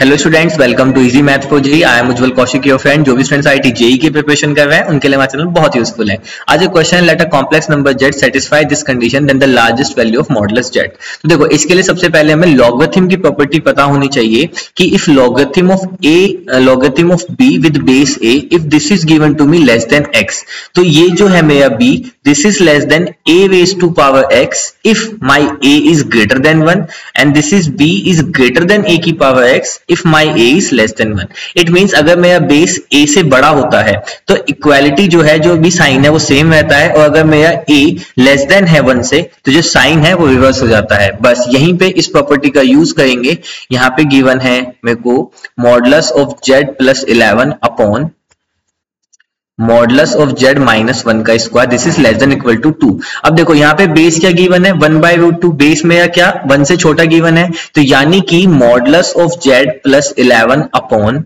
Hello students, welcome to easy math for JEE. I am Ujjwal Kaushik, your friend. जो भी students IIT JEE की preparation कर रहे हैं उनके लिए हमारा चैनल बहुत यूजफुल है। आज एक question, let a complex number z satisfy this condition then the largest value of modulus z। तो देखो, इसके लिए सबसे पहले हमें लॉगरिथम की प्रॉपर्टी पता होनी चाहिए कि if logarithm of b with base a, if this is given to me less than x, तो ये जो है मेरा b, this is less than a raise to power x if my a is greater than 1 and this is b is greater than a की power x if my a is less than 1। It means अगर मेरा base a से बड़ा होता है तो equality जो है, जो भी साइन है वो सेम रहता है, और अगर मेरा a लेस देन है 1 से तो जो साइन है वो रिवर्स हो जाता है। बस यहीं पे इस प्रॉपर्टी का यूज करेंगे। यहाँ पे गिवन है मेरे को modulus of z plus 11 upon modulus of z minus 1 का square, this is less than equal to 2। अब देखो यहाँ पे बेस क्या गिवन है, 1/√2। बेस में क्या 1 से छोटा गिवन है, तो यानी कि modulus of z plus 11 upon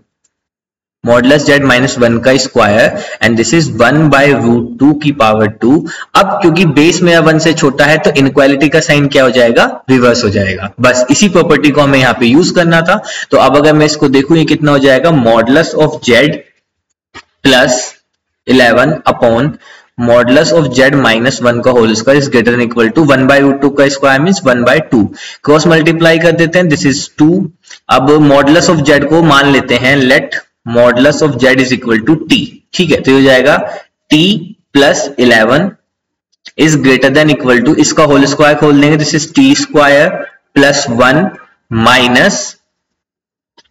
modulus z minus 1 का स्क्वायर एंड दिस इज 1/√2 की पावर 2। अब क्योंकि बेस में 1 से छोटा है तो इनइक्वालिटी का साइन क्या हो जाएगा, रिवर्स हो जाएगा। बस इसी प्रॉपर्टी को हमें यहाँ पे यूज करना था। तो अब अगर मैं इसको देखूं, ये कितना हो जाएगा, modulus of z plus 11 upon modulus of z minus 1 का whole square is greater than equal to 1/√2 का स्क्वायर मींस 1/2। क्रॉस मल्टीप्लाई कर देते हैं, दिस इज 2। अब मॉडुलस ऑफ z को मान लेते हैं, let modulus of z is equal to t। ठीक है, तो ये हो जाएगा t plus 11 is greater than equal to, इसका होल स्क्वायर खोल देंगे, this is t square plus 1 minus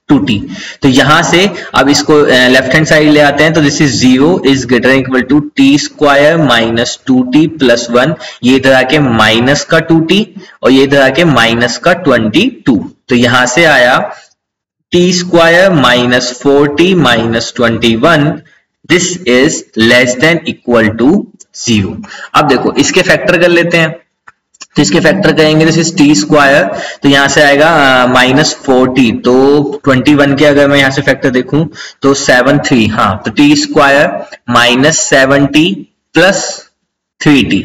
2t। तो यहां से अब इसको लेफ्ट हैंड साइड ले आते हैं, तो this is 0 is greater than equal to t square minus 2t plus 1। ये इधर आके माइनस का 2t और ये इधर आके माइनस का 22। तो यहां से आया t square minus 4t minus 21, this is less than equal to 0। अब देखो इसके फैक्टर कर लेते हैं, तो इसके फैक्टर करेंगे, दिस इज टी स्क्वायर, तो यहां से आएगा माइनस 4t, तो 21 के अगर मैं यहां से फैक्टर देखूं तो 7/3, हाँ, तो T square minus 7t plus 3t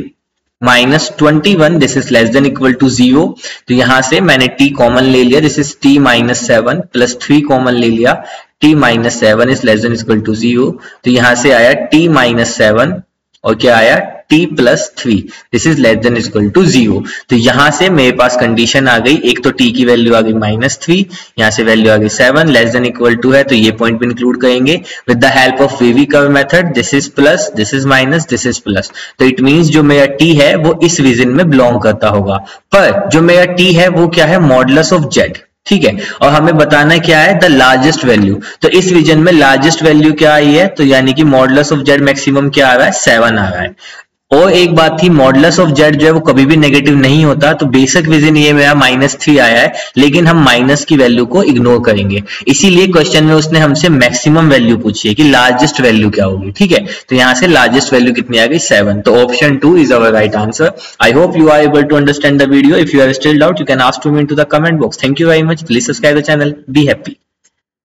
minus 21, this is less than equal to 0। तो यहां से मैंने t कॉमन ले लिया, this is t minus 7 plus 3 common ले लिया, t minus 7 is less than equal to 0। तो यहां से आया t माइनस 7 और क्या आया t plus 3, this is less than equal to 0। तो यहां से मेरे पास कंडीशन आ गई, एक तो t की वैल्यू आ गई -3, यहां से वैल्यू आ गई 7, लेस देन इक्वल टू है, तो ये पॉइंट भी इंक्लूड करेंगे with the help of wavy curve method. This is plus, this is minus, this is plus. तो इट मींस जो मेरा t है वो इस रीजन में बिलोंग करता होगा, पर जो मेरा t है वो क्या है, मॉडुलस ऑफ z। ठीक है, और हमें बताना क्या है, द लार्जेस्ट वैल्यू। तो इस रीजन में लार्जेस्ट वैल्यू क्या आई है, तो यानी कि मॉडुलस ऑफ z मैक्सिमम क्या आ रहा है, 7 आ रहा है। और एक बात थी, मॉडुलस ऑफ z जो है वो कभी भी नेगेटिव नहीं होता, तो बेसिक रीजन ये मेरा -3 आया है, लेकिन हम माइनस की वैल्यू को इग्नोर करेंगे। इसीलिए क्वेश्चन में उसने हमसे मैक्सिमम वैल्यू पूछी है कि लार्जेस्ट वैल्यू क्या होगी। ठीक है, तो यहां से लार्जेस्ट वैल्यू कितनी आ गई, 7। तो option 2 is our right answer. I hope you are able to understand the video. If you have still doubt, you can ask to me into the comment box. Thank you very much. Please subscribe the channel. Be happy.